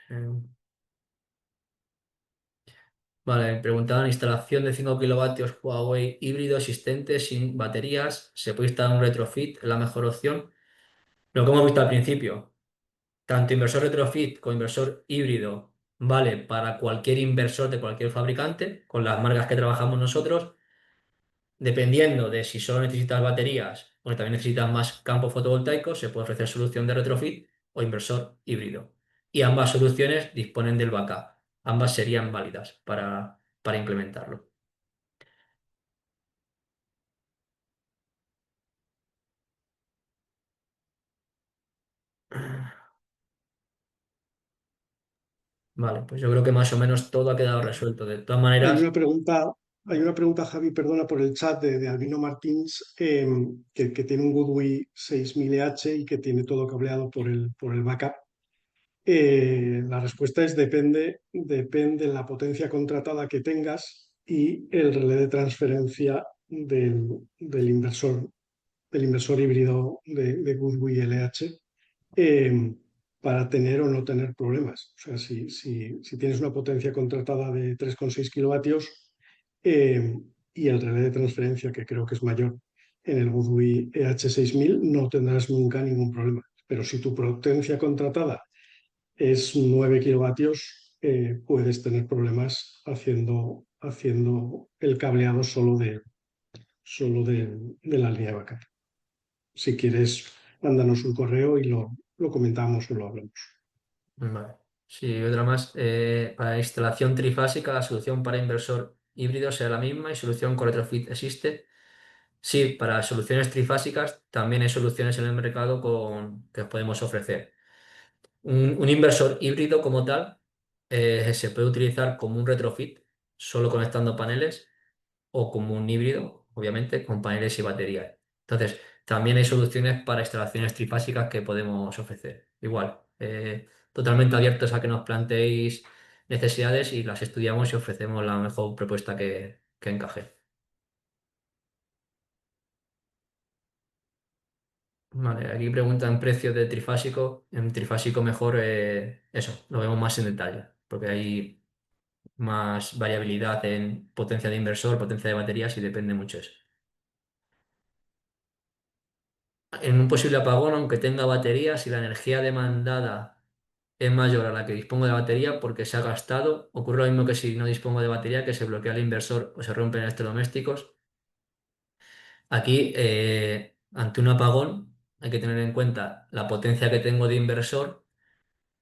Eh, vale, me preguntaban, instalación de 5 kilovatios Huawei híbrido existente sin baterías. ¿Se puede instalar un retrofit? ¿Es la mejor opción? Lo que hemos visto al principio, tanto inversor retrofit como inversor híbrido vale para cualquier inversor de cualquier fabricante, con las marcas que trabajamos nosotros. Dependiendo de si solo necesitas baterías o también necesitas más campo fotovoltaico, se puede ofrecer solución de retrofit o inversor híbrido. Y ambas soluciones disponen del backup. Ambas serían válidas para implementarlo. Vale, pues yo creo que más o menos todo ha quedado resuelto. De todas Hay maneras, una pregunta, hay una pregunta, Javi, perdona, por el chat de Albino Martins, que tiene un Goodway 6000H y que tiene todo cableado por el backup. La respuesta es depende de la potencia contratada que tengas y el relé de transferencia del inversor híbrido de Goodway LH, eh, para tener o no tener problemas. O sea, si tienes una potencia contratada de 3,6 kilovatios, eh, y el relé de transferencia, que creo que es mayor en el Goodway EH6000, no tendrás nunca ningún problema. Pero si tu potencia contratada es 9 kilovatios, puedes tener problemas haciendo el cableado solo de la línea de backup. Si quieres, mándanos un correo y lo comentamos o lo hablamos. vale. Sí, otra más. Para instalación trifásica, la solución para inversor híbrido será la misma y solución con retrofit existe. Sí, para soluciones trifásicas también hay soluciones en el mercado que os podemos ofrecer. Un inversor híbrido como tal se puede utilizar como un retrofit, solo conectando paneles, o como un híbrido, obviamente, con paneles y baterías. Entonces, también hay soluciones para instalaciones trifásicas que podemos ofrecer. Igual, totalmente abiertos a que nos planteéis necesidades y las estudiamos y ofrecemos la mejor propuesta que encaje. Vale, aquí preguntan precios de trifásico. En trifásico mejor, eso, lo vemos más en detalle, porque hay más variabilidad en potencia de inversor, potencia de baterías y depende mucho eso. En un posible apagón, aunque tenga baterías, si la energía demandada es mayor a la que dispongo de batería porque se ha gastado. Ocurre lo mismo que si no dispongo de batería, que se bloquea el inversor o se rompen electrodomésticos. Aquí, ante un apagón, hay que tener en cuenta la potencia que tengo de inversor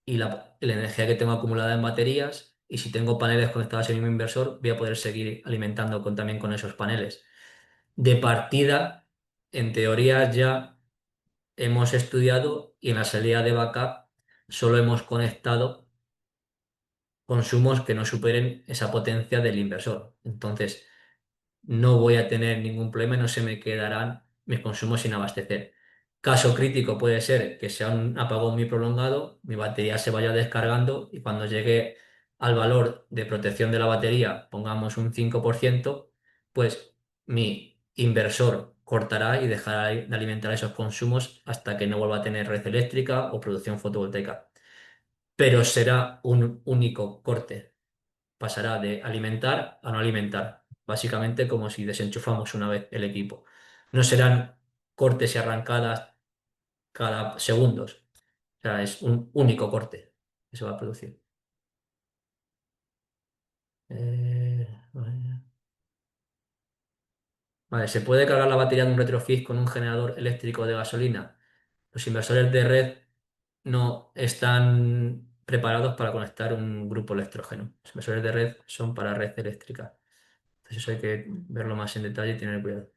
y la energía que tengo acumulada en baterías. Y si tengo paneles conectados al mismo inversor, voy a poder seguir alimentando también con esos paneles. De partida, en teoría ya hemos estudiado y en la salida de backup solo hemos conectado consumos que no superen esa potencia del inversor. Entonces, no voy a tener ningún problema y no se me quedarán mis consumos sin abastecer. Caso crítico puede ser que sea un apagón muy prolongado, mi batería se vaya descargando y cuando llegue al valor de protección de la batería, pongamos un 5%, pues mi inversor cortará y dejará de alimentar esos consumos hasta que no vuelva a tener red eléctrica o producción fotovoltaica. Pero será un único corte, pasará de alimentar a no alimentar, básicamente como si desenchufamos una vez el equipo. No serán cortes y arrancadas cada segundos, o sea, es un único corte que se va a producir. Vale. Vale, ¿se puede cargar la batería de un retrofit con un generador eléctrico de gasolina? Los inversores de red no están preparados para conectar un grupo electrógeno. Los inversores de red son para red eléctrica. Entonces eso hay que verlo más en detalle y tener cuidado.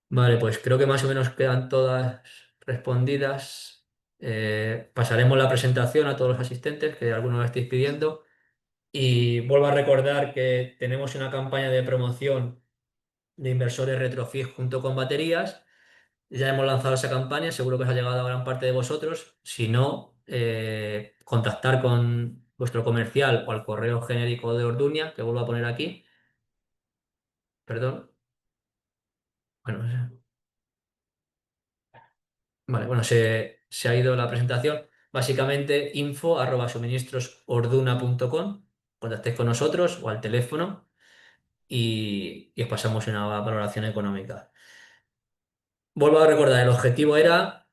Vale, pues creo que más o menos quedan todas respondidas. Pasaremos la presentación a todos los asistentes, que algunos lo estáis pidiendo. Y vuelvo a recordar que tenemos una campaña de promoción de inversores retrofit junto con baterías. Ya hemos lanzado esa campaña, seguro que os ha llegado a gran parte de vosotros. Si no, contactar con vuestro comercial o al correo genérico de Orduña, que vuelvo a poner aquí. Perdón. Bueno, vale, bueno, se ha ido la presentación. Básicamente, info@suministrosorduna.com. Contactéis con nosotros o al teléfono y os pasamos una valoración económica. Vuelvo a recordar, el objetivo era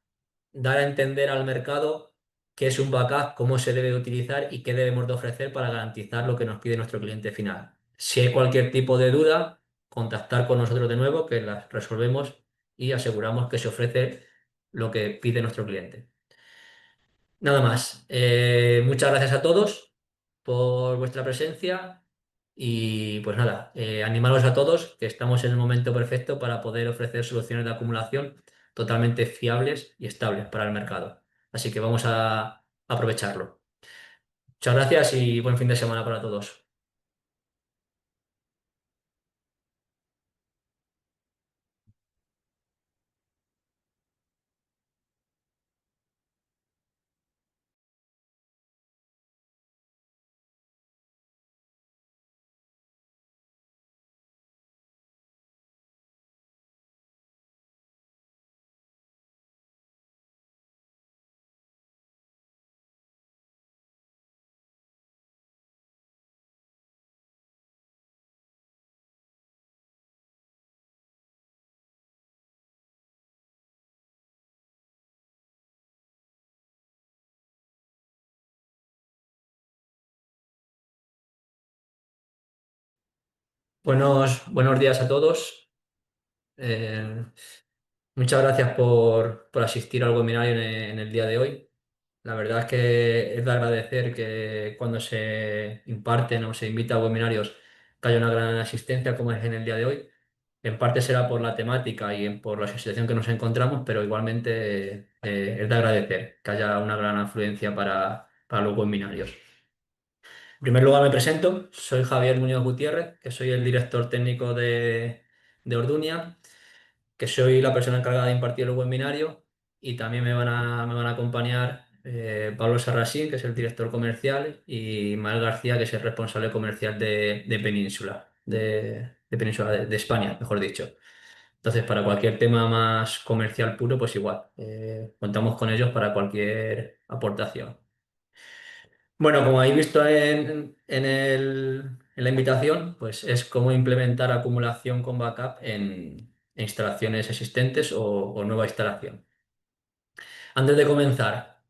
dar a entender al mercado qué es un backup, cómo se debe utilizar y qué debemos de ofrecer para garantizar lo que nos pide nuestro cliente final. Si hay cualquier tipo de duda, contactar con nosotros de nuevo, que las resolvemos y aseguramos que se ofrece lo que pide nuestro cliente. Nada más. Muchas gracias a todos por vuestra presencia y pues nada, animaros a todos que estamos en el momento perfecto para poder ofrecer soluciones de acumulación totalmente fiables y estables para el mercado. Así que vamos a aprovecharlo. Muchas gracias y buen fin de semana para todos. Buenos días a todos. Eh, Muchas gracias por asistir al webinario en el día de hoy. La verdad es que es de agradecer que cuando se imparten o se invita a webinarios que haya una gran asistencia como es en el día de hoy. En parte será por la temática y por la situación que nos encontramos, pero igualmente es de agradecer que haya una gran afluencia para los webinarios. En primer lugar me presento, soy Javier Muñoz Gutiérrez, que soy el director técnico de Orduña, que soy la persona encargada de impartir el webinario y también me van a acompañar Pablo Sarrasín, que es el director comercial, y Mael García, que es el responsable comercial de Península, de Península de España, mejor dicho. Entonces, para cualquier tema más comercial puro, pues igual, contamos con ellos para cualquier aportación. Bueno, como habéis visto en la invitación, pues es cómo implementar acumulación con backup en instalaciones existentes o nueva instalación. Antes de comenzar,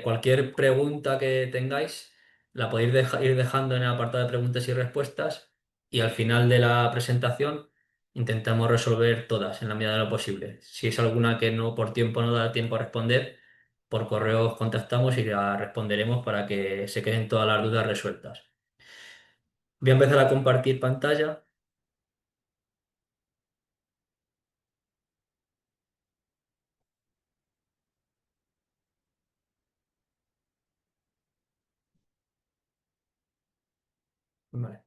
cualquier pregunta que tengáis la podéis ir dejando en el apartado de preguntas y respuestas y al final de la presentación intentamos resolver todas en la medida de lo posible. Si es alguna que no por tiempo no da tiempo a responder, por correo os contactamos y la responderemos para que se queden todas las dudas resueltas. Voy a empezar a compartir pantalla. Vale.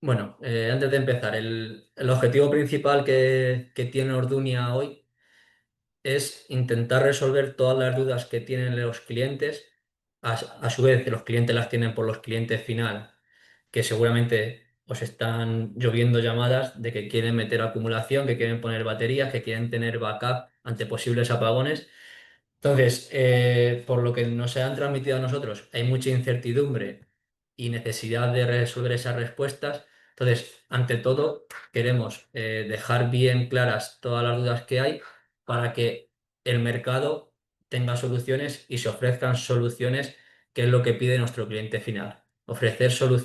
Bueno, antes de empezar, el objetivo principal que tiene Ordunia hoy es intentar resolver todas las dudas que tienen los clientes. A su vez, los clientes las tienen por los clientes final, que seguramente os están lloviendo llamadas de que quieren meter acumulación, que quieren poner baterías, que quieren tener backup ante posibles apagones. Entonces, por lo que nos han transmitido a nosotros, hay mucha incertidumbre y necesidad de resolver esas respuestas. Entonces, ante todo, queremos dejar bien claras todas las dudas que hay para que el mercado tenga soluciones y se ofrezcan soluciones, que es lo que pide nuestro cliente final. Ofrecer soluciones